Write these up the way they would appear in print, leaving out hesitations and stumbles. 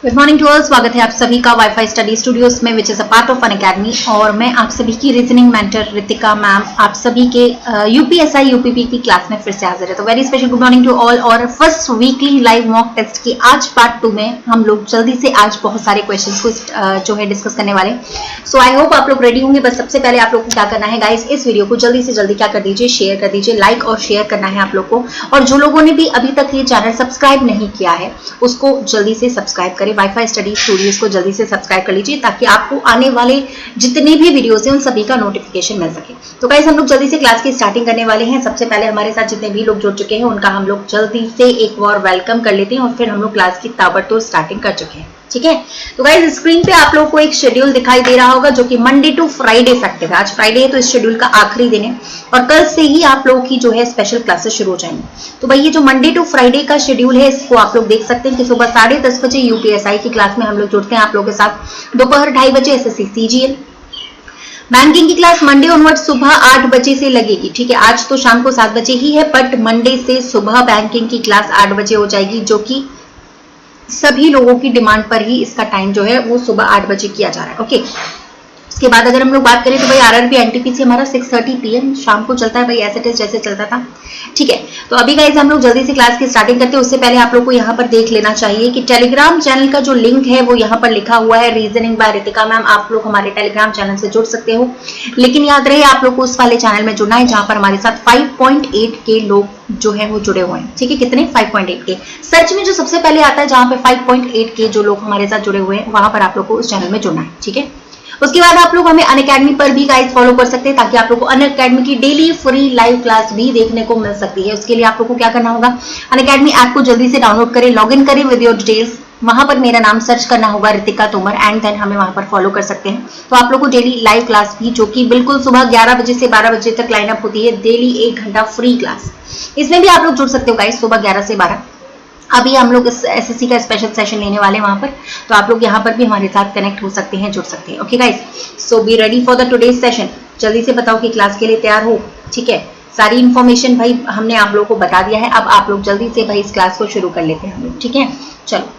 Good morning to all. स्वागत है आप सभी का वाईफाई स्टडी स्टूडियोज में which is a part of an academy. और मैं आप सभी की रीजनिंग मेंटर रितिका मैम आप सभी के यूपीएसआई यूपीपी की क्लास में फिर से हाजिर है। तो very special good morning to all. और first weekly live mock test की आज पार्ट 2 में हम लोग जल्दी से आज बहुत सारे क्वेश्चन को जो है डिस्कस करने वाले। सो आई होप आप लोग रेडी होंगे। बस सबसे पहले आप लोग को क्या करना है गाइस, इस वीडियो को जल्दी से जल्दी क्या कर दीजिए, शेयर कर दीजिए, लाइक और शेयर करना है आप लोग को। और जो लोगों ने भी अभी तक ये चैनल सब्सक्राइब नहीं किया है उसको जल्दी से सब्सक्राइब करें। वाईफाई स्टडी स्टूडियोज को जल्दी से सब्सक्राइब कर लीजिए ताकि आपको आने वाले जितने भी वीडियोस हैं उन सभी का नोटिफिकेशन मिल सके। तो गाइस हम लोग जल्दी से क्लास की स्टार्टिंग करने वाले हैं। सबसे पहले हमारे साथ जितने भी लोग जुड़ चुके हैं उनका हम लोग जल्दी से एक बार वेलकम कर लेते हैं और फिर हम लोग क्लास की ताबड़तोड़ स्टार्टिंग कर चुके हैं। ठीक है, तो गाइस स्क्रीन पे आप लोगों को एक शेड्यूल दिखाई दे रहा होगा जो कि मंडे टू फ्राइडे इफेक्टिव है। आज फ्राइडे है तो इस शेड्यूल का आखिरी दिन है और कल से ही आप लोगों की जो है स्पेशल क्लासेस शुरू हो जाएंगी। तो भाई ये जो मंडे टू फ्राइडे का शेड्यूल है इसको आप लोग देख सकते हैं कि सुबह 10:30 बजे यूपीएसआई की क्लास में हम लोग जुड़ते हैं आप लोगों के साथ। दोपहर 2:30 बजे एसएससी सीजीएल। बैंकिंग की क्लास मंडे ऑनवर्ड सुबह 8 बजे से लगेगी। ठीक है, आज तो शाम को 7 बजे ही है बट मंडे से सुबह बैंकिंग की क्लास 8 बजे हो जाएगी, जो कि सभी लोगों की डिमांड पर ही इसका टाइम जो है वो सुबह 8 बजे किया जा रहा है। ओके, उसके बाद अगर हम लोग बात करें तो भाई आरआरबी एनटीपीसी हमारा 6:30 PM शाम को चलता है भाई, ऐसे टेस्ट जैसे चलता था। ठीक है, तो अभी गाइस हम लोग जल्दी से क्लास की स्टार्टिंग करते हैं। उससे पहले आप लोग को यहाँ पर देख लेना चाहिए कि टेलीग्राम चैनल का जो लिंक है वो यहाँ पर लिखा हुआ है, रीजनिंग बाय रितिका मैम। आप लोग हमारे टेलीग्राम चैनल से जुड़ सकते हो, लेकिन याद रहे आप लोग को उस वाले चैनल में जुड़ना है जहां पर हमारे साथ 5.8 के लोग जो है वो जुड़े हुए हैं। ठीक है, कितने 5.8 के। सर्च में जो सबसे पहले आता है जहां पे 5.8 के जो लोग हमारे साथ जुड़े हुए हैं वहां पर आप लोग को उस चैनल में जुड़ना है। ठीक है, उसके बाद आप लोग हमें अनअकैडमी पर भी गाइस फॉलो कर सकते हैं ताकि आप लोग को अनअकैडमी की डेली फ्री लाइव क्लास भी देखने को मिल सकती है। उसके लिए आप लोग को क्या करना होगा, अनअकैडमी ऐप को जल्दी से डाउनलोड करें, लॉग इन करें विद योर डिटेल्स। वहां पर मेरा नाम सर्च करना होगा रितिका तोमर एंड देन हमें वहां पर फॉलो कर सकते हैं। तो आप लोग को डेली लाइव क्लास भी जो कि बिल्कुल सुबह 11 बजे से 12 बजे तक लाइन अप होती है, डेली 1 घंटा फ्री क्लास, इसमें भी आप लोग जुड़ सकते हो गाइस सुबह 11 से 12। अभी हम लोग एसएससी का स्पेशल सेशन लेने वाले हैं वहां पर, तो आप लोग यहाँ पर भी हमारे साथ कनेक्ट हो सकते हैं, जुड़ सकते हैं। Okay guys, so be ready for the today's session. जल्दी से बताओ कि क्लास के लिए तैयार हो। ठीक है, सारी इन्फॉर्मेशन भाई हमने आप लोगों को बता दिया है। अब आप लोग जल्दी से भाई इस क्लास को शुरू कर लेते हैं हम लोग। ठीक है, चलो।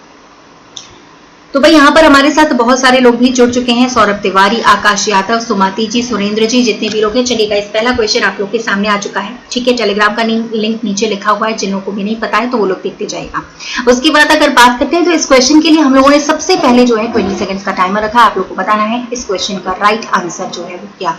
तो भाई यहाँ पर हमारे साथ बहुत सारे लोग भी जुड़ चुके हैं, सौरभ तिवारी, आकाश यादव, सुमाती जी, सुरेंद्र जी, जितने भी लोग हैं। चलिएगा, इस पहला क्वेश्चन आप लोग के सामने आ चुका है। ठीक है, टेलीग्राम का लिंक नीचे लिखा हुआ है, जिन लोगों को भी नहीं पता है तो वो लोग देखते जाएगा। उसके बाद अगर बात करते हैं तो इस क्वेश्चन के लिए हम लोगों ने सबसे पहले जो है 20 सेकंड्स का टाइमर रखा। आप लोग को बताना है इस क्वेश्चन का राइट आंसर जो है वो क्या।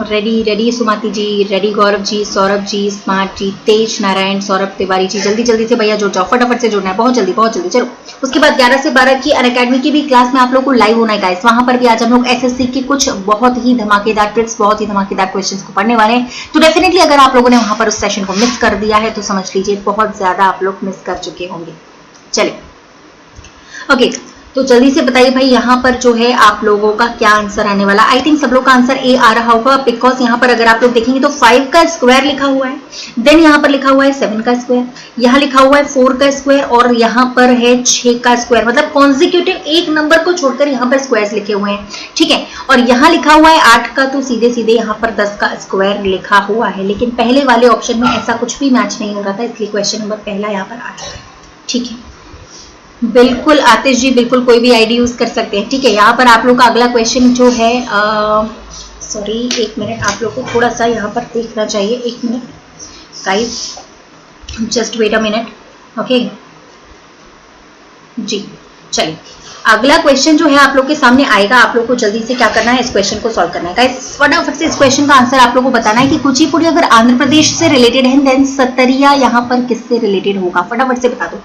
रेडी सुमाती जी, रेडी गौरव जी, सौरभ जी, स्मार्ट जी, तेज नारायण, सौरभ तिवारी जी, जल्दी जल्दी से भैया जुड़ जाओ, फटाफट से जुड़ना है, बहुत जल्दी। चलो, उसके बाद 11 से 12 की अनअकैडमी की भी क्लास में आप लोग को लाइव होना है गाइस। वहां पर भी आज हम लोग एसएससी की कुछ बहुत ही धमाकेदार ट्रिक्स, बहुत ही धमाकेदार क्वेश्चंस को पढ़ने वाले हैं। तो डेफिनेटली अगर आप लोगों ने वहां पर उस सेशन को मिस कर दिया है तो समझ लीजिए बहुत ज्यादा आप लोग मिस कर चुके होंगे। चलिए, ओके, तो जल्दी से बताइए भाई यहाँ पर जो है आप लोगों का क्या आंसर आने वाला। आई थिंक सब लोग का आंसर ए आ रहा होगा, बिकॉज यहाँ पर अगर आप लोग देखेंगे तो 5 का स्क्वायर लिखा हुआ है, देन यहाँ पर लिखा हुआ है 7 का स्क्वायर, यहाँ लिखा हुआ है 4 का स्क्वायर और यहाँ पर है 6 का स्क्वायर। मतलब कॉन्जिक्यूटिव एक नंबर को छोड़कर यहाँ पर स्क्वायर्स लिखे हुए हैं। ठीक है, और यहाँ लिखा हुआ है 8 का, तो सीधे सीधे यहाँ पर 10 का स्क्वायर लिखा हुआ है। लेकिन पहले वाले ऑप्शन में ऐसा कुछ भी मैच नहीं हो रहा था, इसलिए क्वेश्चन नंबर पहला यहाँ पर आ चुका है। ठीक है, बिल्कुल आतिश जी, बिल्कुल कोई भी आईडी यूज कर सकते हैं। ठीक है, यहाँ पर आप लोग का अगला क्वेश्चन जो है, सॉरी 1 मिनट, आप लोग को थोड़ा सा यहाँ पर देखना चाहिए। 1 minute guys, just wait a minute. Okay ji, चलिए अगला क्वेश्चन जो है आप लोग के सामने आएगा। आप लोग को जल्दी से क्या करना है, इस क्वेश्चन को सॉल्व करना है गाइस। फटाफट से इस क्वेश्चन का आंसर आप लोग को बताना है कि कुचिपुड़ी अगर आंध्र प्रदेश से रिलेटेड है देन सतरिया यहाँ पर किससे रिलेटेड होगा। फटाफट से बता दो।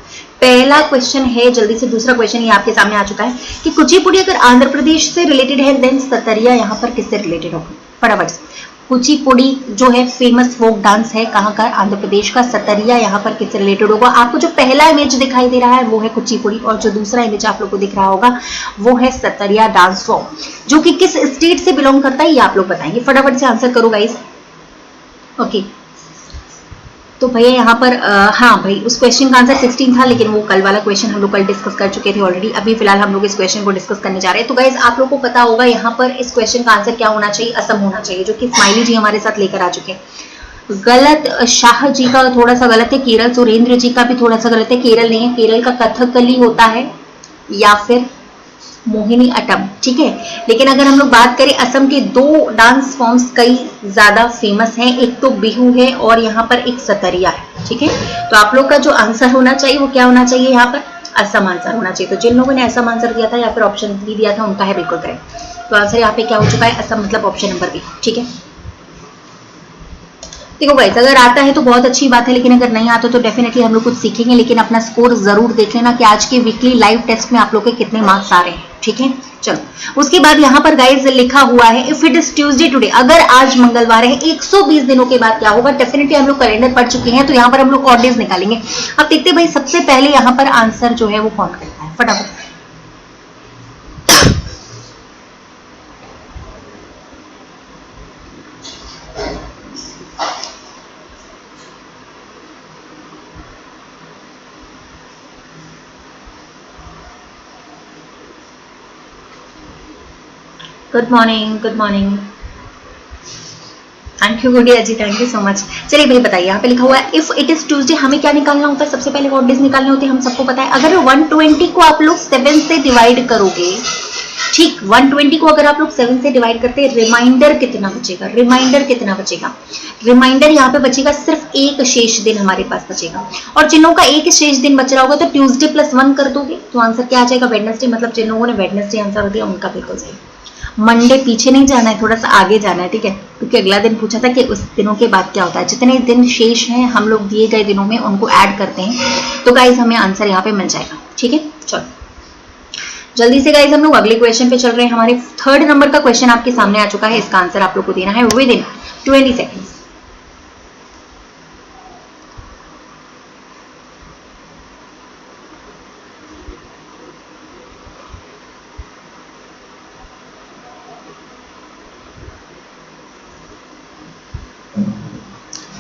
पहला क्वेश्चन है, जल्दी से दूसरा क्वेश्चन ये आपके सामने आ चुका है कि कुचिपुड़ी अगर आंध्र प्रदेश से रिलेटेड है देन सतरिया यहाँ पर किससे रिलेटेड होगा। फटाफट से, कुचिपुड़ी जो है फेमस फोक डांस है कहाँ का, आंध्र प्रदेश का। सतरिया यहाँ पर किससे रिलेटेड होगा। आपको जो पहला इमेज दिखाई दे रहा है वो है कुचिपुड़ी और जो दूसरा इमेज आप लोग को दिख रहा होगा वो है सतरिया डांस फॉर्म, जो कि किस स्टेट से बिलोंग करता है ये आप लोग बताएंगे। फटाफट से आंसर करो गाइस। ओके, तो भैया यहाँ पर हाँ भाई, उस क्वेश्चन का आंसर 16 था, लेकिन वो कल वाला क्वेश्चन हम लोग कल डिस्कस कर चुके थे ऑलरेडी। अभी फिलहाल हम लोग इस क्वेश्चन को डिस्कस करने जा रहे हैं। तो गाइज आप लोगों को पता होगा यहाँ पर इस क्वेश्चन का आंसर क्या होना चाहिए, असम होना चाहिए, जो कि स्माइली जी हमारे साथ लेकर आ चुके हैं। गलत, शाह जी का थोड़ा सा गलत है, केरल सुरेंद्र जी का भी थोड़ा सा गलत है, केरल नहीं है, केरल का कथकली होता है या फिर मोहिनी अट्टम, ठीक है। लेकिन अगर हम लोग बात करें, असम के 2 डांस फॉर्म्स कई ज्यादा फेमस हैं, एक तो बिहू है और यहाँ पर एक सतरिया है, ठीक है। तो आप लोग का जो आंसर होना चाहिए वो क्या होना चाहिए, यहाँ पर असम आंसर होना चाहिए। तो जिन लोगों ने असम आंसर दिया था या फिर ऑप्शन 3 दिया था उनका है बिल्कुल करेक्ट। तो आंसर यहाँ पे क्या हो चुका है, असम, मतलब ऑप्शन नंबर बी, ठीक है। देखो गाइस, अगर आता है तो बहुत अच्छी बात है, लेकिन अगर नहीं आता तो डेफिनेटली हम लोग कुछ सीखेंगे। लेकिन अपना स्कोर जरूर देख लेना कि आज के वीकली लाइव टेस्ट में आप लोग के कितने मार्क्स आ रहे हैं, ठीक है। चलो उसके बाद यहाँ पर गाइस लिखा हुआ है, if it is Tuesday today, अगर आज मंगलवार है 120 दिनों के बाद क्या होगा। डेफिनेटली हम लोग कैलेंडर पढ़ चुके हैं, तो यहाँ पर हम लोग और डेज निकालेंगे। अब देखते हैं भाई सबसे पहले यहाँ पर आंसर जो है वो कौन करता है, फटाफट। Good morning, good morning, thank you Gudiya ji, thank you so much. चलिए भाई बताइए, यहाँ पे लिखा हुआ है इफ इट इज ट्यूसडे, हमें क्या निकालना होता है, सबसे पहले व्हाट डेज निकालने होते हैं, हम सबको पता है। अगर 120 को आप लोग 7 से डिवाइड करोगे, ठीक, 120 को अगर आप लोग 7 से डिवाइड करते हैं, रिमाइंडर कितना बचेगा, रिमाइंडर कितना बचेगा, रिमाइंडर यहाँ पे बचेगा सिर्फ एक शेष दिन हमारे पास बचेगा। और जिन लोगों का एक शेष दिन बच रहा होगा तो ट्यूसडे प्लस 1 कर दोगे तो आंसर क्या आ जाएगा, वेडनेसडे। मतलब जिन लोगों ने वेडनेसडे आंसर दिया उनका बिल्कुल सही। मंडे पीछे नहीं जाना है, थोड़ा सा आगे जाना है, ठीक है, क्योंकि अगला दिन पूछा था कि उस दिनों के बाद क्या होता है। जितने दिन शेष हैं हम लोग दिए गए दिनों में उनको ऐड करते हैं, तो गाइज हमें आंसर यहाँ पे मिल जाएगा, ठीक है। चलो जल्दी से गाइज हम लोग अगले क्वेश्चन पे चल रहे हैं। हमारे 3rd नंबर का क्वेश्चन आपके सामने आ चुका है, इसका आंसर आप लोग को देना है within 20 seconds.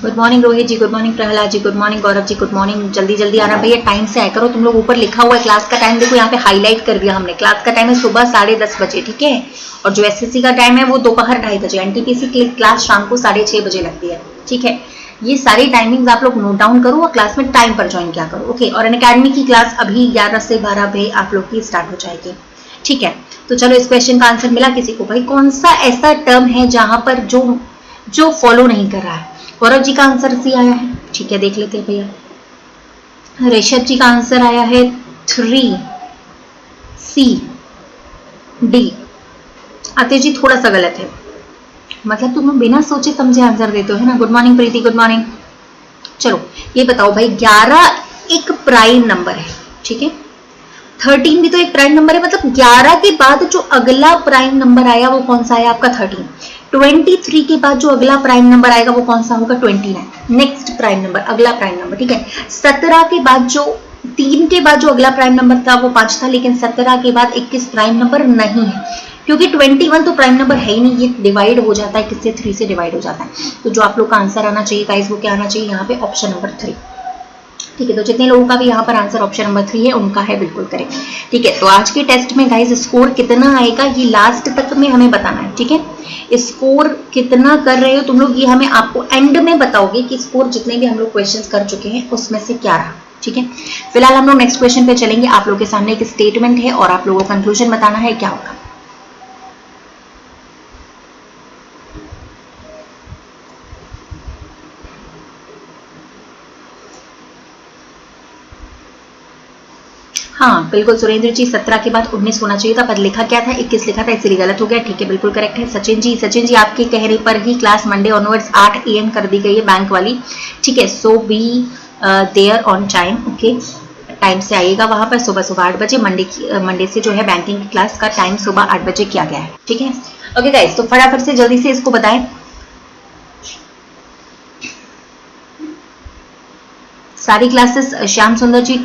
Good morning Rohit ji, good morning Prahlad ji, good morning Gaurav ji, good morning. जल्दी जल्दी आना भैया, टाइम से आया करो। तुम लोग ऊपर लिखा हुआ है क्लास का टाइम, देखो यहाँ पे हाईलाइट कर दिया हमने। क्लास का टाइम है सुबह 10:30 बजे, ठीक है। और जो एसएससी का टाइम है वो दोपहर 2:30 बजे। एनटीपीसी की क्लास शाम को 6:30 बजे लगती है, ठीक है। ये सारी टाइमिंग्स आप लोग नोट डाउन करो और क्लास में टाइम पर ज्वाइन क्या करो, ओके। और अनअकैडमी की क्लास अभी 11 से 12 बजे आप लोग की स्टार्ट हो जाएगी, ठीक है। तो चलो इस क्वेश्चन का आंसर मिला किसी को। भाई कौन सा ऐसा टर्म है जहां पर जो फॉलो नहीं कर रहा है। गौरव जी का आंसर सी आया है, ठीक है, देख लेते हैं भैया। ऋषभ जी का आंसर आया है 3 सी डी। आतिश जी थोड़ा सा गलत है, मतलब तुम बिना सोचे समझे आंसर देते हो, है ना। गुड मॉर्निंग प्रीति, गुड मॉर्निंग। चलो ये बताओ भाई, 11 एक प्राइम नंबर है, ठीक है। 13 भी तो एक प्राइम नंबर है, मतलब 11 के बाद जो अगला प्राइम नंबर आया वो कौन सा आया आपका 13। 23 के बाद जो अगला प्राइम नंबर आएगा वो कौन सा होगा 29, नेक्स्ट प्राइम नंबर, अगला प्राइम नंबर, ठीक है। 17 के बाद जो 3 के बाद जो अगला प्राइम नंबर था वो 5 था, लेकिन 17 के बाद 21 प्राइम नंबर नहीं है, क्योंकि 21 तो प्राइम नंबर है ही नहीं। ये डिवाइड हो जाता है किससे, 3 से डिवाइड हो जाता है। तो जो आप लोग का आंसर आना चाहिए गाइस वो क्या आना चाहिए यहाँ पे, ऑप्शन नंबर 3, ठीक है। तो जितने लोगों का भी यहाँ पर आंसर ऑप्शन नंबर 3 है उनका है बिल्कुल करेक्ट, ठीक है। तो आज के टेस्ट में गाइस स्कोर कितना आएगा ये लास्ट तक में हमें बताना है, ठीक है। स्कोर कितना कर रहे हो तुम लोग ये हमें आपको एंड में बताओगे कि स्कोर जितने भी हम लोग क्वेश्चंस कर चुके हैं उसमें से क्या रहा, ठीक है। फिलहाल हम लोग नेक्स्ट क्वेश्चन पे चलेंगे। आप लोग के सामने एक स्टेटमेंट है और आप लोगों को कंक्लूजन बताना है क्या होगा। हाँ बिल्कुल सुरेंद्र जी, 17 के बाद 19 होना चाहिए था, पर लिखा क्या था 21 लिखा था, इसलिए गलत हो गया, ठीक है, बिल्कुल करेक्ट है। सचिन जी आपके कहने पर ही क्लास मंडे ऑनवर्ड्स 8 AM कर दी गई है बैंक वाली, ठीक है। So be there on time, okay, time से आइएगा वहां पर सुबह 8 बजे। मंडे से जो है बैंकिंग की क्लास का टाइम सुबह 8 बजे किया गया है, ठीक है। ओके गाइस, तो फटाफट से जल्दी से इसको बताएं। सारी क्लासेस श्याम सुंदर जी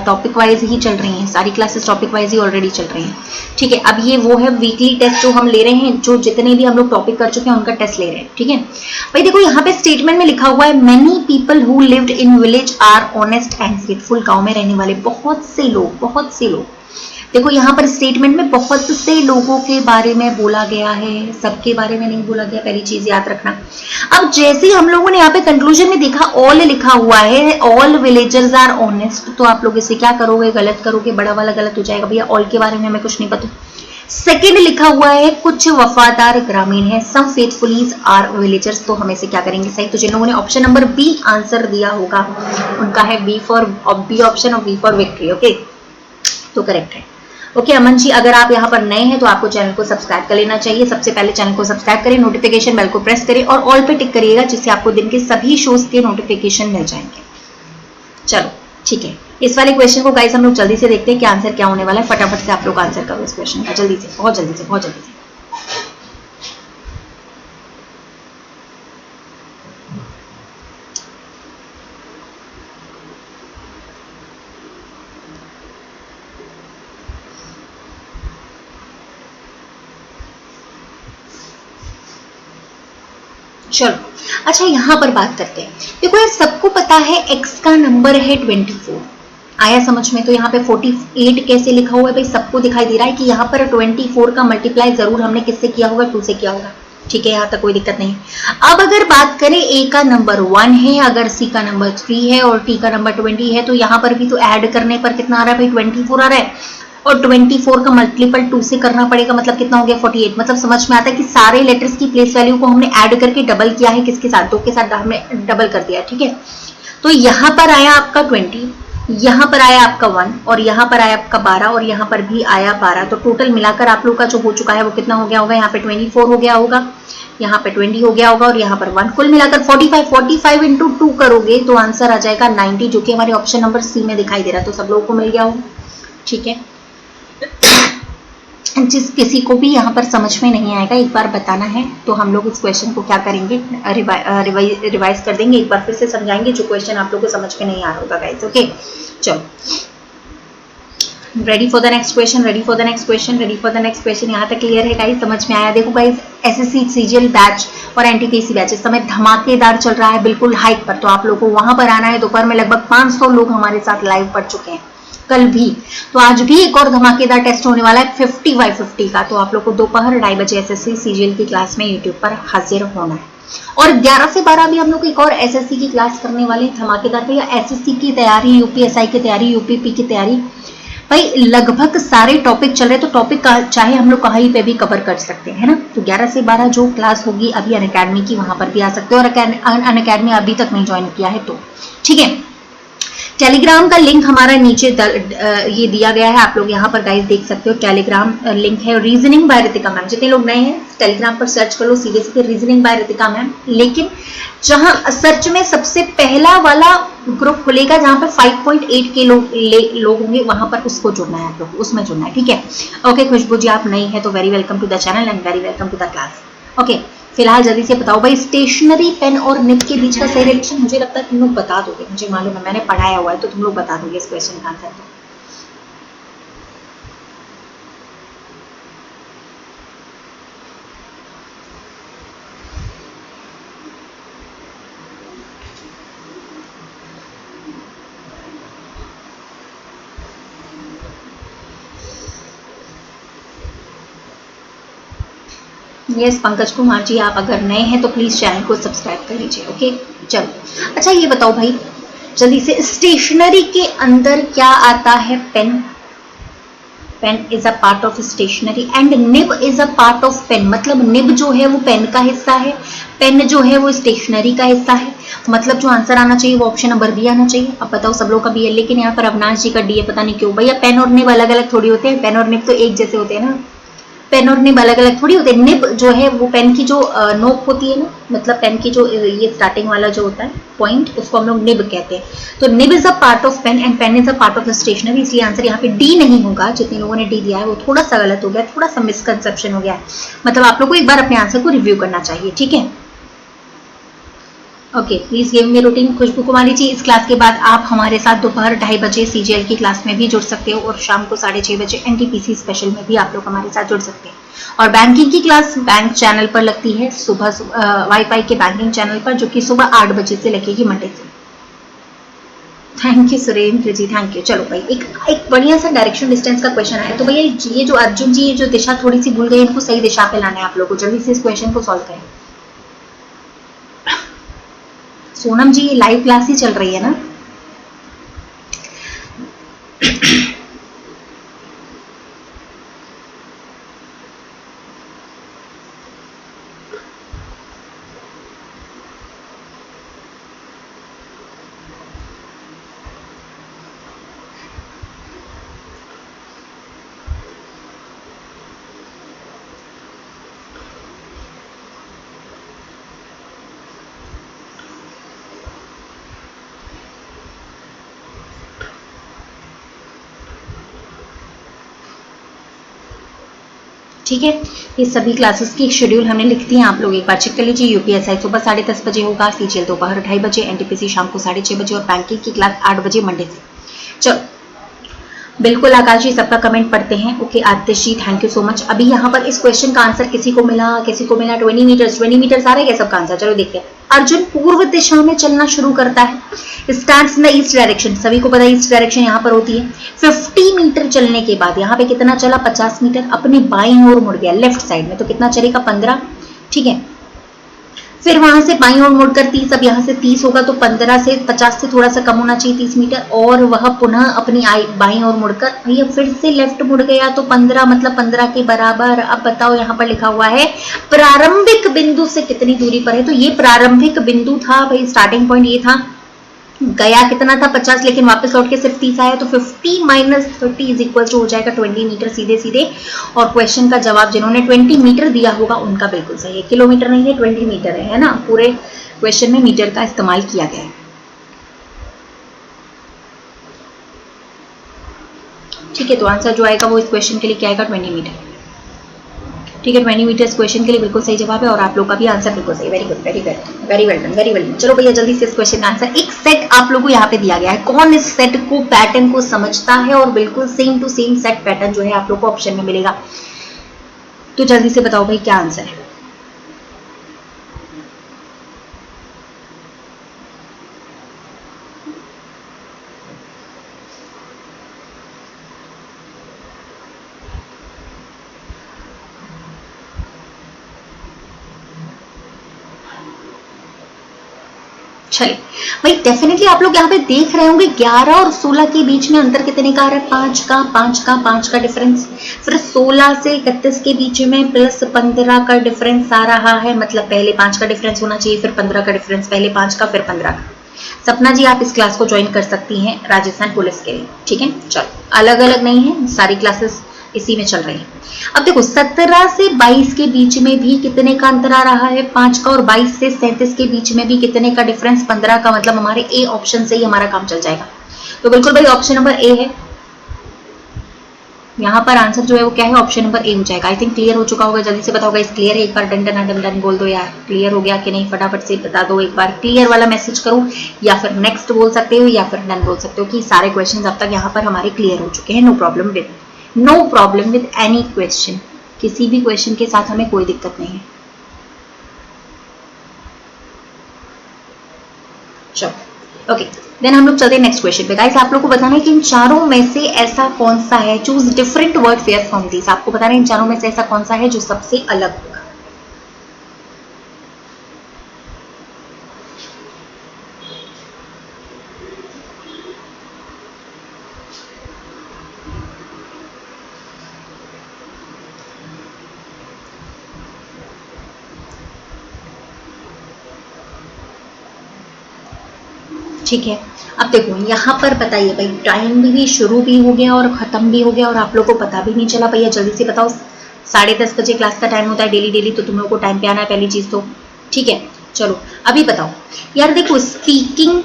टॉपिक वाइज ही चल रही हैं, सारी क्लासेस टॉपिक वाइज ही ऑलरेडी चल रही हैं, ठीक है। अब ये वो है वीकली टेस्ट जो हम ले रहे हैं, जो जितने भी हम लोग टॉपिक कर चुके हैं उनका टेस्ट ले रहे हैं, ठीक है भाई। देखो यहाँ पे स्टेटमेंट में लिखा हुआ है many people who lived in village are honest and faithful. गाँव में रहने वाले बहुत से लोग देखो यहाँ पर स्टेटमेंट में बहुत से लोगों के बारे में बोला गया है, सबके बारे में नहीं बोला गया, पहली चीज याद रखना। अब जैसे ही हम लोगों ने यहाँ पे कंक्लूजन में देखा ऑल लिखा हुआ है, ऑल विलेजर्स आर ऑनेस्ट, तो आप लोग इसे क्या करोगे, गलत करोगे, बड़ा वाला गलत हो जाएगा भैया, ऑल के बारे में हमें कुछ नहीं पता। सेकेंड लिखा हुआ है कुछ वफादार ग्रामीण है, सम फेथफुलीज आर विलेजर्स, तो हम इसे क्या करेंगे सही। तो जिन लोगों ने ऑप्शन नंबर बी आंसर दिया होगा उनका है बी ऑप्शन और बी फॉर विक्ट्री, ओके, तो करेक्ट है। ओके अमन जी, अगर आप यहाँ पर नए हैं तो आपको चैनल को सब्सक्राइब कर लेना चाहिए। सबसे पहले चैनल को सब्सक्राइब करें, नोटिफिकेशन बेल को प्रेस करें और ऑल पे टिक करिएगा, जिससे आपको दिन के सभी शोज के नोटिफिकेशन मिल जाएंगे। चलो ठीक है, इस वाले क्वेश्चन को गाइस हम लोग जल्दी से देखते हैं कि आंसर क्या होने वाला है। फटाफट से आप लोग आंसर करो इस क्वेश्चन का, जल्दी से, बहुत जल्दी से। चलो अच्छा यहाँ पर बात करते हैं। देखो ये सबको पता है x का नंबर है 24, आया समझ में। तो यहाँ पे 48 कैसे लिखा हुआ है भाई, सबको दिखाई दे रहा है कि यहाँ पर 24 का मल्टीप्लाई जरूर हमने किससे किया होगा, 2 से किया होगा, ठीक है, यहाँ तक कोई दिक्कत नहीं। अब अगर बात करें a का नंबर 1 है, अगर c का नंबर 3 है और t का नंबर 20 है, तो यहाँ पर भी तो ऐड करने पर कितना आ रहा है भाई, 24 आ रहा है, और 24 का मल्टीपल 2 से करना पड़ेगा, मतलब कितना हो गया 48। मतलब समझ में आता है कि सारे लेटर्स की प्लेस वैल्यू को हमने ऐड करके डबल किया है, किसके साथ, 2 के साथ हमने डबल कर दिया, ठीक है। तो यहाँ पर आया आपका 20, यहाँ पर आया आपका 1 और यहाँ पर आया आपका 12 और यहाँ पर भी आया 12, तो टोटल मिलाकर आप लोग का जो हो चुका है वो कितना हो गया होगा, यहाँ पे 24 हो गया होगा, यहाँ पे 20 हो गया होगा और यहाँ पर 1, कुल मिलाकर 45 इंटू 2 करोगे तो आंसर आ जाएगा 90, जो कि हमारे ऑप्शन नंबर सी में दिखाई दे रहा है। तो सब लोगों को मिल गया होगा, ठीक है। जिस किसी को भी यहाँ पर समझ में नहीं आएगा एक बार बताना है, तो हम लोग इस क्वेश्चन को क्या करेंगे, रिवाइज कर देंगे, एक बार फिर से समझाएंगे जो क्वेश्चन आप लोगों को समझ में नहीं आ रहा होगा गाइस, ओके। चलो ready for the next question, यहाँ तक क्लियर है गाइस, समझ में आया। देखो गाइस एसएससी सीजीएल बैच और एनटीपीसी बैच इस समय धमाकेदार चल रहा है, बिल्कुल हाइक पर, तो आप लोगों को वहां पर आना है। दोपहर में लगभग 500 लोग हमारे साथ लाइव पढ़ चुके हैं, कल भी, तो आज भी एक और धमाकेदार टेस्ट होने वाला है 50 बाय 50 का। तो आप लोग को दोपहर 2:30 बजे एसएससी सीजीएल की क्लास में यूट्यूब पर हाजिर होना है। और 11 से 12 भी हम लोग एक और एसएससी की क्लास करने वाले हैं धमाकेदार। भैया एसएससी की तैयारी, यूपीएसआई की तैयारी, यूपीपी की तैयारी, भाई लगभग सारे टॉपिक चल रहे हैं, तो टॉपिक चाहे हम लोग कहीं पे भी कवर कर सकते हैं ना। तो 11 से 12 जो क्लास होगी अभी अनअकैडमी की, वहां पर भी आ सकते हो, और अनअकैडमी अभी तक नहीं ज्वाइन किया है तो ठीक है। टेलीग्राम का लिंक हमारा नीचे ये दिया गया है, आप लोग यहाँ पर गाइस देख सकते हो, टेलीग्राम लिंक है रीजनिंग बाय रितिका मैम। जितने लोग नए हैं टेलीग्राम पर सर्च कर लो सीधे सीधे रीजनिंग बाय रितिका मैम, लेकिन जहां सर्च में सबसे पहला वाला ग्रुप खुलेगा जहां पर 5.8 के लोग होंगे, वहां पर उसको जुड़ना है, आप लोग उसमें जुड़ना है, ठीक है। ओके खुशबू जी आप नई है तो very welcome to the channel and very welcome to the class, okay. फिलहाल जल्दी से बताओ भाई स्टेशनरी पेन और निब के बीच का सही रिलेशन, मुझे लगता है तुम लोग बता दोगे, मुझे मालूम है, मैंने पढ़ाया हुआ है, तो तुम लोग बता दोगे इस क्वेश्चन का आंसर। तो यस पंकज कुमार जी, आप अगर नए हैं तो प्लीज चैनल को सब्सक्राइब कर लीजिए, ओके। चलो अच्छा ये बताओ भाई जल्दी से, स्टेशनरी के अंदर क्या आता है, pen, pen is a part of stationery and nib is a part of pen. मतलब निब जो है वो पेन का हिस्सा है, पेन जो है वो स्टेशनरी का हिस्सा है। मतलब जो आंसर आना चाहिए वो ऑप्शन नंबर बी आना चाहिए। अब बताओ सब लोग का बी है, लेकिन यहाँ पर अविनाश जी का डी है, पता नहीं क्यों भैया। पेन और निब अलग अलग थोड़ी होते हैं, पेन और निब तो एक जैसे होते हैं ना, पेन और निब अलग अलग थोड़ी होते हैं। निब जो है वो पेन की जो नोक होती है ना, मतलब पेन की जो ये स्टार्टिंग वाला जो होता है पॉइंट, उसको हम लोग निब कहते हैं। तो nib is a part of pen and pen is a part of stationery, इसलिए आंसर यहाँ पे डी नहीं होगा। जितने लोगों ने डी दिया है वो थोड़ा सा गलत हो गया, थोड़ा सा मिसकंसेप्शन हो गया है। मतलब आप लोग को एक बार अपने आंसर को रिव्यू करना चाहिए, ठीक है। Okay, please give me routine. Khushboo Kumari ji, इस क्लास के बाद आप हमारे साथ दोपहर 2:30 बजे सीजीएल की क्लास में भी जुड़ सकते हो और शाम को 6:30 बजे एनटीपीसी स्पेशल में भी आप लोग हमारे साथ जुड़ सकते हैं। और बैंकिंग की क्लास बैंक चैनल पर लगती है सुबह वाईफाई के बैंकिंग चैनल पर, जो कि सुबह 8 बजे से लगेगी मंडे से। Thank you Surendra ji, thank you. चलो भाई, एक बढ़िया सा डायरेक्शन डिस्टेंस का क्वेश्चन आया। तो भैया ये जो अर्जुन जी, ये जो दिशा थोड़ी सी भूल गई, इनको सही दिशा पे लाना है आप लोगों को। जल्दी से इस क्वेश्चन को सॉल्व करें। सोनम जी, ये लाइव क्लास ही चल रही है ना? ठीक है, ये सभी क्लासेस की शेड्यूल हमने लिख दी है, आप लोग एक बार चेक कर लीजिए। यूपीएसआई सुबह 10:30 बजे होगा, सीजीएल दोपहर 2:30 बजे, एनटीपीसी शाम को 6:30 बजे और बैंकिंग की क्लास 8 बजे मंडे से। चलो बिल्कुल आकाश जी, सबका कमेंट पढ़ते हैं। Okay Atish ji, thank you so much. अभी यहाँ पर इस क्वेश्चन का आंसर किसी को मिला 20 मीटर आ रहा है क्या सबका आंसर? चलो देखते हैं। अर्जुन पूर्व दिशा में चलना शुरू करता है, starts in the east direction. सभी को पता है ईस्ट डायरेक्शन यहाँ पर होती है। 50 मीटर चलने के बाद यहाँ पे कितना चला? 50 मीटर। अपनी बाईं ओर मुड़ गया लेफ्ट साइड में, तो कितना चलेगा? 15। ठीक है, फिर वहां से बाईं ओर मुड़कर 30, अब यहाँ से 30 होगा तो 15 से 50 से थोड़ा सा कम होना चाहिए 30 मीटर, और वह पुनः अपनी बाईं ओर मुड़कर भैया फिर से लेफ्ट मुड़ गया, तो 15 मतलब 15 के बराबर। अब बताओ, यहाँ पर लिखा हुआ है प्रारंभिक बिंदु से कितनी दूरी पर है। तो ये प्रारंभिक बिंदु था भाई, स्टार्टिंग पॉइंट ये था। गया कितना था? 50, लेकिन वापस लौट के सिर्फ 30 आया, तो 50 माइनस 30 इज इक्वल टू हो जाएगा 20 मीटर सीधे सीधे। और क्वेश्चन का जवाब जिन्होंने 20 मीटर दिया होगा उनका बिल्कुल सही है। किलोमीटर नहीं है, 20 मीटर है ना? पूरे क्वेश्चन में मीटर का इस्तेमाल किया गया है। ठीक है, तो आंसर जो आएगा वो इस क्वेश्चन के लिए क्या आएगा? 20 मीटर। ठीक है, 20 मीटर इस क्वेश्चन के लिए बिल्कुल सही जवाब है, और आप लोग का भी आंसर बिल्कुल सही। Very good, very well, very well done, very well done. चलो भैया जल्दी से इस क्वेश्चन का आंसर। एक सेट आप लोगों को यहाँ पे दिया गया है, कौन इस सेट को पैटर्न को समझता है? और बिल्कुल same to same set pattern जो है आप लोग को ऑप्शन में मिलेगा। तो जल्दी से बताओ भाई क्या आंसर है। चलिए भाई, डेफिनेटली आप लोग यहाँ पे देख रहे होंगे 11 और 16 के बीच में अंतर कितने का आ रहा है? 5 का डिफरेंस। फिर 16 से 31 के बीच में प्लस 15 का डिफरेंस आ रहा है, मतलब पहले 5 का डिफरेंस होना चाहिए, फिर 15 का डिफरेंस, पहले 5 का फिर 15 का। सपना जी, आप इस क्लास को ज्वाइन कर सकती हैं राजस्थान पुलिस के लिए। ठीक है, चलो अलग अलग नहीं है, सारी क्लासेस इसी में चल रही है। अब देखो 17 से 22 के बीच में भी कितने का अंतर आ रहा है? 5 का। और 22 से 37 के बीच में भी कितने का डिफरेंस? 15 का। मतलब हमारे ए ऑप्शन से ही हमारा काम चल जाएगा। तो बिल्कुल भाई ऑप्शन नंबर ए है। यहाँ पर आंसर जो है वो क्या है? ऑप्शन नंबर ए हो जाएगा। आई थिंक क्लियर हो चुका होगा। जल्दी से बताओ गाइस, क्लियर है? एक बार डन डन डन डन बोल दो यार, क्लियर हो गया कि नहीं? फटाफट से बता दो एक बार, क्लियर वाला मैसेज करो, या फिर नेक्स्ट बोल सकते हो, या फिर डन बोल सकते हो कि सारे क्वेश्चन अब तक यहाँ पर हमारे क्लियर हो चुके हैं। No problem with any question. किसी भी क्वेश्चन के साथ हमें कोई दिक्कत नहीं है। चलो ओके, देन हम लोग चलते हैं नेक्स्ट क्वेश्चन पे। गाइस आप लोग को बताना है कि इन चारों में से ऐसा कौन सा है, choose different word fair from this. आपको बताना है इन चारों में से ऐसा कौन सा है जो सबसे अलग होगा। ठीक है, अब देखो यहाँ पर बताइए भाई, टाइम भी शुरू भी हो गया और खत्म भी हो गया, और आप लोग को पता भी नहीं चला। भैया जल्दी से बताओ, 10:30 बजे क्लास का टाइम होता है डेली, तो तुम लोग को टाइम पे आना है पहली चीज तो। ठीक है, चलो अभी बताओ यार। देखो स्पीकिंग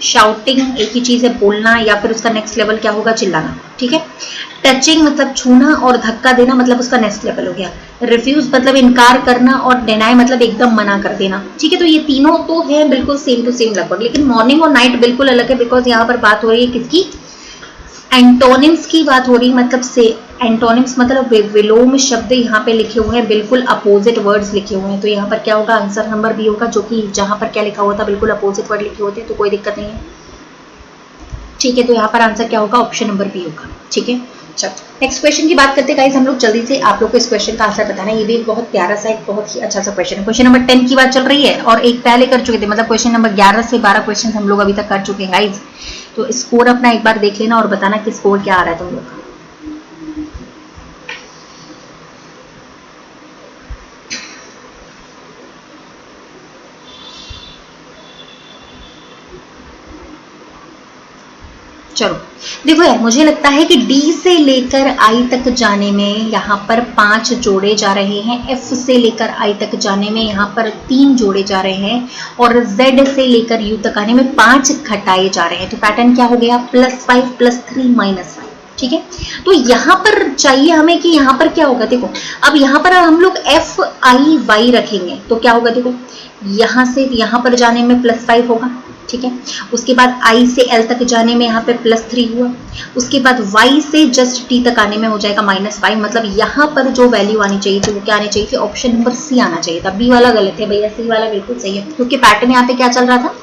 शाउटिंग एक ही चीज है, बोलना, या फिर उसका नेक्स्ट लेवल क्या होगा, चिल्लाना, ठीक है। टचिंग मतलब छूना, और धक्का देना मतलब उसका नेक्स्ट लेवल हो गया। रिफ्यूज मतलब इनकार करना, और डिनाई मतलब एकदम मना कर देना, ठीक है। तो ये तीनों तो है बिल्कुल सेम टू सेम लगभग, लेकिन मॉर्निंग और नाइट बिल्कुल अलग है, बिकॉज यहाँ पर बात हो रही है किसकी, एंटोनिम्स की बात हो रही है। मतलब से एंटोनिम्स मतलब विलोम शब्द यहाँ पे लिखे हुए हैं, बिल्कुल अपोजिट वर्ड्स लिखे हुए हैं। तो यहाँ पर क्या होगा, आंसर नंबर बी होगा, जो कि जहां पर क्या लिखा हुआ था, बिल्कुल अपोजिट वर्ड लिखे होते हैं, तो कोई दिक्कत नहीं है, ठीक है। तो यहाँ पर आंसर क्या होगा, ऑप्शन नंबर बी होगा, ठीक है। चलो नेक्स्ट क्वेश्चन की बात करते हैं गाइस हम लोग जल्दी से। आप लोग को इस क्वेश्चन का आंसर बताना है, ये भी एक बहुत प्यारा सा, एक बहुत ही अच्छा सा क्वेश्चन है। क्वेश्चन नंबर 10 की बात चल रही है, और एक पहले कर चुके थे, मतलब क्वेश्चन नंबर 11 से 12 क्वेश्चन हम लोग अभी तक कर चुके हैं गाइस। तो स्कोर अपना एक बार देख लेना और बताना कि स्कोर क्या आ रहा है तुम लोग का। चलो देखो यार, मुझे लगता है कि डी से लेकर आई तक जाने में यहाँ पर 5 जोड़े जा रहे हैं, एफ से लेकर आई तक जाने में यहाँ पर 3 जोड़े जा रहे हैं, और जेड से लेकर यू तक आने में 5 घटाए जा रहे हैं। तो पैटर्न क्या हो गया, +5 +3 -5, ठीक है। तो यहाँ पर चाहिए हमें कि यहाँ पर क्या होगा, देखो अब यहाँ पर हम लोग FIY रखेंगे तो क्या होगा, देखो यहाँ से यहाँ पर जाने में +5 होगा, ठीक है। उसके बाद I से L तक जाने में यहाँ पे +3 हुआ, उसके बाद Y से जस्ट T तक आने में हो जाएगा -5। मतलब यहाँ पर जो वैल्यू आनी चाहिए थी वो क्या आनी चाहिए थी, ऑप्शन नंबर सी आना चाहिए था। बी वाला गलत है भैया, सी वाला बिल्कुल सही है, क्योंकि पैटर्न यहाँ पे क्या चल रहा था,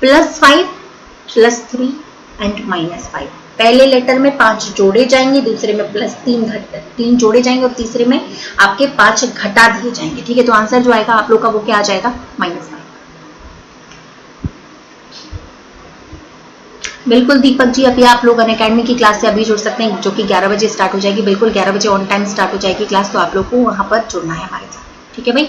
+5 +3 एंड -5। पहले लेटर में 5 जोड़े जाएंगे, दूसरे में +3 जोड़े जाएंगे, और तीसरे में आपके 5 घटा दिए जाएंगे, ठीक है। तो आंसर जो आएगा आप लोग का वो क्या आ जाएगा, -5। बिल्कुल दीपक जी, अभी आप लोग अनअकैडमी की क्लास से अभी जुड़ सकते हैं, जो कि 11 बजे स्टार्ट हो जाएगी, बिल्कुल 11 बजे ऑन टाइम स्टार्ट हो जाएगी क्लास। तो आप लोग को वहां पर जुड़ना है हमारे साथ, ठीक है भाई।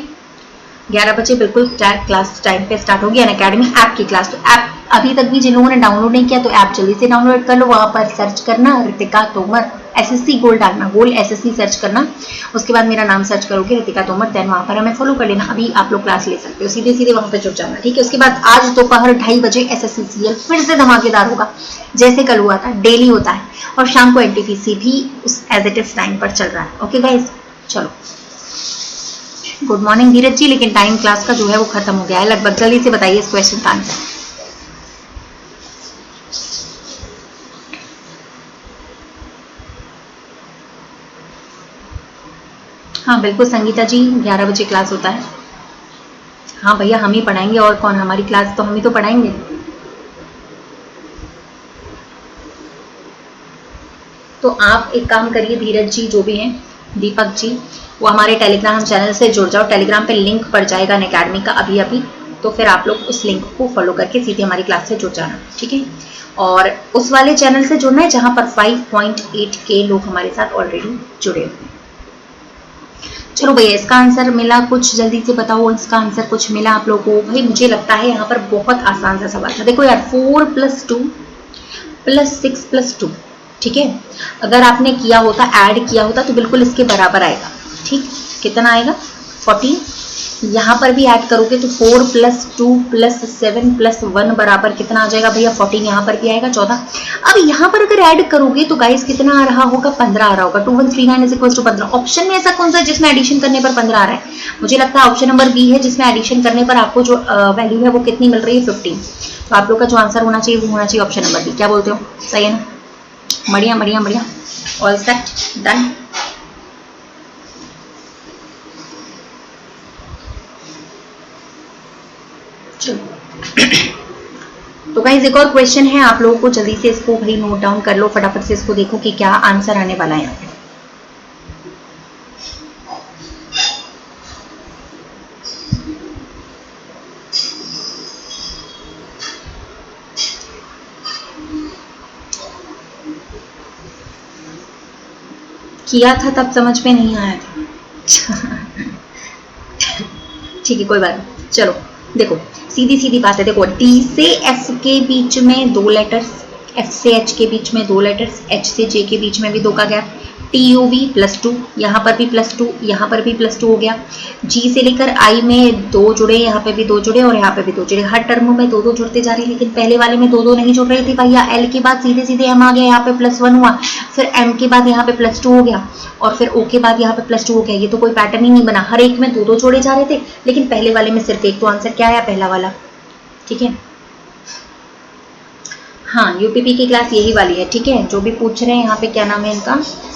11 बजे बिल्कुल क्लास टाइम पे स्टार्ट होगी अनअकैडमी ऐप की क्लास। तो ऐप अभी तक भी जिन लोगों ने डाउनलोड नहीं किया तो ऐप जल्दी से डाउनलोड कर लो। वहां पर सर्च करना रितिका तोमर, SSC गोल्ड डालना, गोल्ड SSC सर्च करना, उसके बाद मेरा नाम सर्च करोगे रितिका तोमर, देन वहां पर हमें फॉलो कर लेना। अभी आप लोग क्लास ले सकते हो, सीधे सीधे वहां पर जुड़ जाना, ठीक है। उसके बाद आज दोपहर 2:30 बजे SSC CL फिर से धमाकेदार होगा, जैसे कल हुआ था, डेली होता है, और शाम को NTPC भी उस एज इट इज टाइम पर चल रहा है। ओके गाइज, चलो गुड मॉर्निंग धीरज जी, लेकिन टाइम क्लास का जो है वो खत्म हो गया है लगभग। जल्दी से बताइए इस क्वेश्चन का आंसर। हाँ बिल्कुल संगीता जी, 11 बजे क्लास होता है। हाँ भैया हम ही पढ़ाएंगे, और कौन, हमारी क्लास तो हम ही तो पढ़ाएंगे। तो आप एक काम करिए धीरज जी, जो भी हैं दीपक जी, वो हमारे टेलीग्राम चैनल से जुड़ जाओ। टेलीग्राम पे लिंक पड़ जाएगा अनअकैडमी का अभी अभी, तो फिर आप लोग उस लिंक को फॉलो करके सीधे हमारी क्लास से जुड़ जाना, ठीक है। और उस वाले चैनल से जुड़ना है जहां पर 5.8K लोग हमारे साथ ऑलरेडी जुड़े हुए हैं। चलो भैया इसका आंसर मिला, कुछ जल्दी से बताओ इसका आंसर कुछ मिला आप लोगों को। भाई मुझे लगता है यहाँ पर बहुत आसान सा सवाल था। देखो यार 4 + 2 + 6 + 2, ठीक है। अगर आपने किया होता, ऐड किया होता तो बिल्कुल इसके बराबर आएगा, ठीक। कितना आएगा, 14। यहाँ पर भी ऐड करोगे तो 4 + 2 + 7 + 1 बराबर कितना आ जाएगा भैया, 14। यहाँ पर भी आएगा 14। अब यहाँ पर अगर ऐड करोगे तो गाइस कितना आ रहा होगा, 15 आ रहा होगा। 2139 = 15। ऑप्शन में ऐसा कौन सा है जिसमें एडिशन करने पर 15 आ रहा है? मुझे लगता है ऑप्शन नंबर बी है, जिसमें एडिशन करने पर आपको जो वैल्यू है वो कितनी मिल रही है, 15। तो आप लोग का जो आंसर होना चाहिए वो होना चाहिए ऑप्शन नंबर बी। क्या बोलते हो, सही है ना? बढ़िया बढ़िया बढ़िया, ऑल सेट, डन। तो गाइस एक और क्वेश्चन है, आप लोगों को जल्दी से इसको भाई नोट डाउन कर लो, फटाफट से इसको देखो कि क्या आंसर आने वाला है यहाँ पे। किया था तब समझ में नहीं आया था। ठीक है कोई बात नहीं, चलो देखो सीधी सीधी बात है। देखो डी से एफ के बीच में 2 लेटर्स, एफ से एच के बीच में 2 लेटर्स, एच से जे के बीच में भी 2 का गैप, TUV +2, यहाँ पर भी +2, यहाँ पर भी +2 हो गया। G से लेकर I में 2 जुड़े, यहाँ पे भी 2 जुड़े और यहाँ पे भी 2 जुड़े। हर टर्म में 2-2 जुड़ते जा रहे हैं, लेकिन पहले वाले में 2-2 नहीं जुड़ रहे थे भैया। L के बाद सीधे सीधे M आ गया, यहाँ पे +1 हुआ, फिर M के बाद यहाँ पे +2 हो गया और फिर O के बाद यहाँ पे +2 हो गया। ये तो कोई पैटर्न ही नहीं बना, हर एक में 2-2 जोड़े जा रहे थे, लेकिन पहले वाले में सिर्फ एक। तो आंसर क्या आया? पहला वाला। ठीक है, हाँ, यूपीपी की क्लास यही वाली है। ठीक है, जो भी पूछ रहे हैं यहाँ पे क्या नाम है इनका,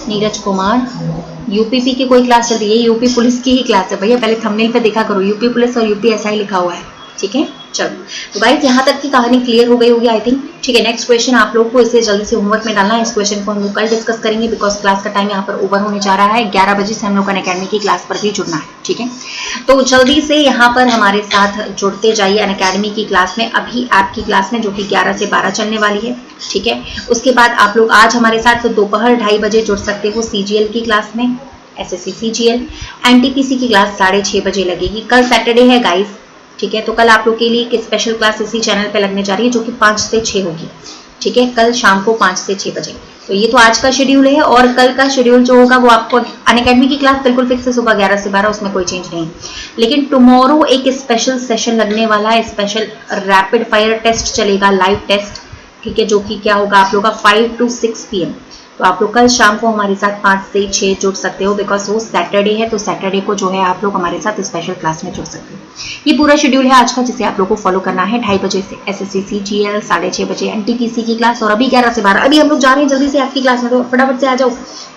नीरज कुमार, यूपीपी की कोई क्लास चल रही है? यूपी पुलिस की ही क्लास है भैया, पहले थंबनेल पे देखा करो, यूपी पुलिस और यूपीएसआई लिखा हुआ है। ठीक है, चलो तो गाइस यहाँ तक की कहानी क्लियर हो गई होगी आई थिंक। ठीक है, नेक्स्ट क्वेश्चन आप लोगों को इसे जल्दी से होमवर्क में डालना है। इस क्वेश्चन को हम लोग कल डिस्कस करेंगे, बिकॉज क्लास का टाइम यहाँ पर ओवर होने जा रहा है। 11 बजे से हम लोग अनअकैडमी की क्लास पर भी जुड़ना है। ठीक है, तो जल्दी से यहाँ पर हमारे साथ जुड़ते जाइए अनअकैडमी की क्लास में, अभी आपकी क्लास में, जो कि 11 से 12 चलने वाली है। ठीक है, उसके बाद आप लोग आज हमारे साथ दोपहर 2:30 बजे जुड़ सकते हो CGL की क्लास में, SSC CGL। NTPC की क्लास 6:30 बजे लगेगी। कल सैटरडे है गाइस। ठीक है, तो कल आप लोग के लिए एक स्पेशल क्लास इसी चैनल पे लगने जा रही है, जो कि 5 से 6 होगी। ठीक है, कल शाम को 5 से 6 बजे। तो ये तो आज का शेड्यूल है, और कल का शेड्यूल जो होगा वो आपको अनअकैडमी की क्लास बिल्कुल फिक्स है, सुबह 11 से 12, उसमें कोई चेंज नहीं। लेकिन टुमारो एक स्पेशल सेशन लगने वाला है, स्पेशल रैपिड फायर टेस्ट चलेगा, लाइव टेस्ट। ठीक है, जो कि क्या होगा आप लोग का 5 to 6 PM। तो आप लोग कल शाम को हमारे साथ 5 से 6 जुड़ सकते हो, बिकॉज वो सैटरडे है, तो सैटरडे को जो है आप लोग हमारे साथ स्पेशल क्लास में जुड़ सकते हो। ये पूरा शेड्यूल है आज का, जिसे आप लोग को फॉलो करना है। 2:30 बजे से SSC CGL, 6:30 बजे NTPC की क्लास, और अभी 11 से 12 अभी हम लोग जा रहे हैं जल्दी से आपकी क्लास में, तो फटाफट से आ जाओ।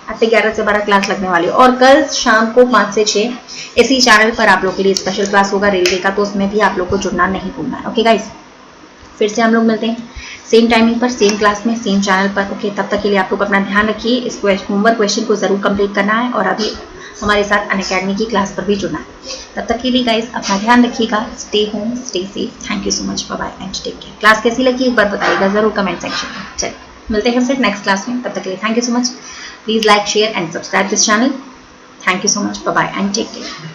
आपके 11 से 12 क्लास लगने वाली है, और कल शाम को 5 से 6 इसी चैनल पर आप लोग के लिए स्पेशल क्लास होगा रेलवे का, तो उसमें भी आप लोग को जुड़ना नहीं भूलना है। ओके गाइस, फिर से हम लोग मिलते हैं सेम टाइमिंग पर, सेम क्लास में, सेम चैनल पर। ओके, तब तक के लिए आप लोग अपना ध्यान रखिए। इस होमवर्क क्वेश्चन को जरूर कंप्लीट करना है, और अभी हमारे साथ अनअकैडमी की क्लास पर भी जुड़ना है। तब तक के लिए गाइस अपना ध्यान रखिएगा। Stay home, stay safe. Thank you so much, bye bye and take care. Class कैसी लगी एक बार बताइएगा जरूर कमेंट सेक्शन में। चलिए मिलते हैं फिर नेक्स्ट क्लास में, तब तक के लिए thank you so much. Please like, share and subscribe this channel. Thank you so much, bye bye and take care.